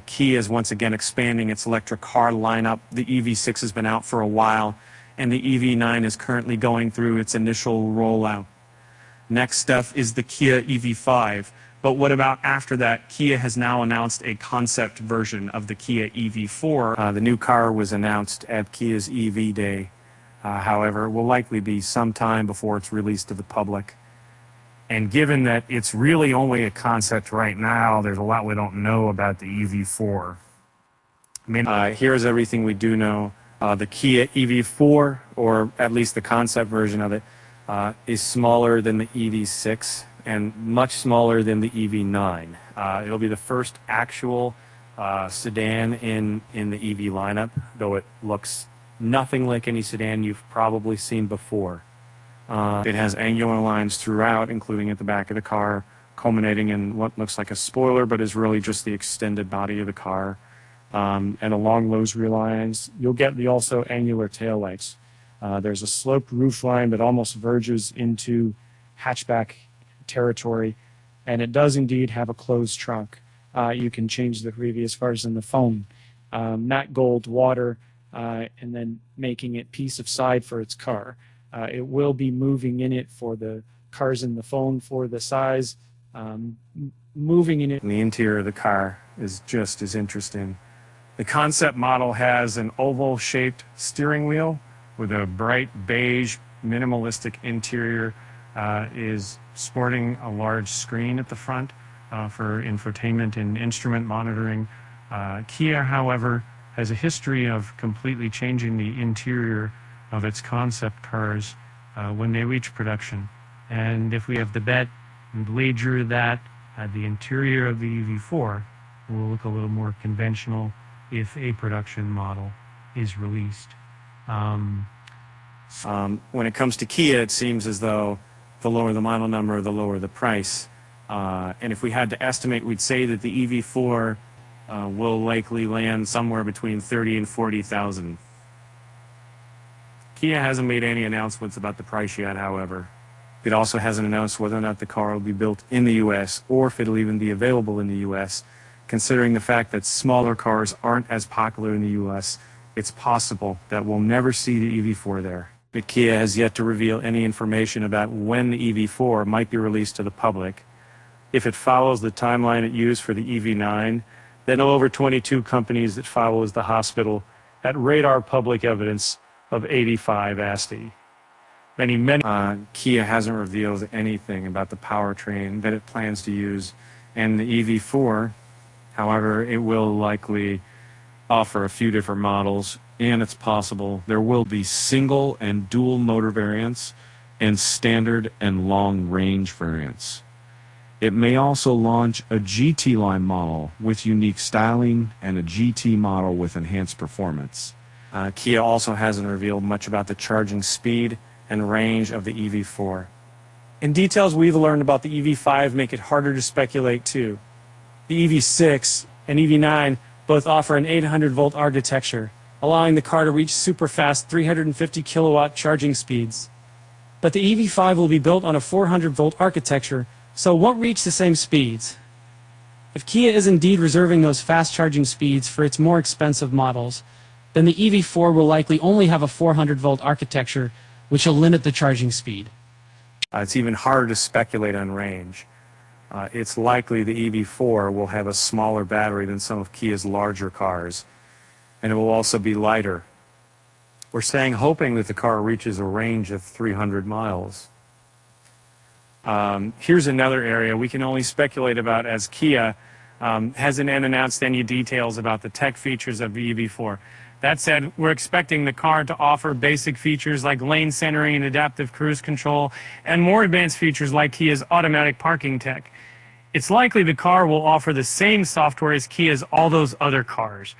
Kia is once again expanding its electric car lineup. The EV6 has been out for a while, and the EV9 is currently going through its initial rollout. Next up is the Kia EV5. But what about after that? Kia has now announced a concept version of the Kia EV4. The new car was announced at Kia's EV Day. However, it will likely be some time before it's released to the public. And given that it's really only a concept right now, there's a lot we don't know about the EV4. Here's everything we do know. The Kia EV4, or at least the concept version of it, is smaller than the EV6 and much smaller than the EV9. It'll be the first actual sedan in the EV lineup, though it looks nothing like any sedan you've probably seen before. It has angular lines throughout, including at the back of the car, culminating in what looks like a spoiler, but is really just the extended body of the car. And along those rear lines, you'll get the also angular taillights. There's a sloped roof line that almost verges into hatchback territory, and it does indeed have a closed trunk. You can change the previous cars in the phone, matte gold, water, and then making it piece of side for its car. It will be moving in it for the cars in the phone for the size. Moving in it. And the interior of the car is just as interesting. The concept model has an oval-shaped steering wheel with a bright beige, minimalistic interior. Is sporting a large screen at the front for infotainment and instrument monitoring. Kia, however, has a history of completely changing the interior of its concept cars when they reach production. And if we have to bet and wager that the interior of the EV4 will look a little more conventional if a production model is released. When it comes to Kia, it seems as though the lower the model number, the lower the price. And if we had to estimate, we'd say that the EV4 will likely land somewhere between 30 and 40,000. Kia hasn't made any announcements about the price yet, however. It also hasn't announced whether or not the car will be built in the U.S. or if it'll even be available in the U.S. Considering the fact that smaller cars aren't as popular in the U.S., it's possible that we'll never see the EV4 there. But Kia has yet to reveal any information about when the EV4 might be released to the public. If it follows the timeline it used for the EV9, then over 22 companies that follows the hospital at radar public evidence of 85 ASTI. Kia hasn't revealed anything about the powertrain that it plans to use, and the EV4, however, it will likely offer a few different models, and it's possible there will be single and dual motor variants and standard and long range variants. It may also launch a GT line model with unique styling and a GT model with enhanced performance. Kia also hasn't revealed much about the charging speed and range of the EV4. And details we've learned about the EV5 make it harder to speculate too. The EV6 and EV9 both offer an 800-volt architecture, allowing the car to reach super-fast 350 kilowatt charging speeds. But the EV5 will be built on a 400-volt architecture, so it won't reach the same speeds. If Kia is indeed reserving those fast charging speeds for its more expensive models, then the EV4 will likely only have a 400-volt architecture, which will limit the charging speed. It's even harder to speculate on range. It's likely the EV4 will have a smaller battery than some of Kia's larger cars, and it will also be lighter. We're hoping that the car reaches a range of 300 miles. Here's another area we can only speculate about, as Kia hasn't announced any details about the tech features of the EV4. That said, we're expecting the car to offer basic features like lane centering and adaptive cruise control, and more advanced features like Kia's automatic parking tech. It's likely the car will offer the same software as Kia's all those other cars.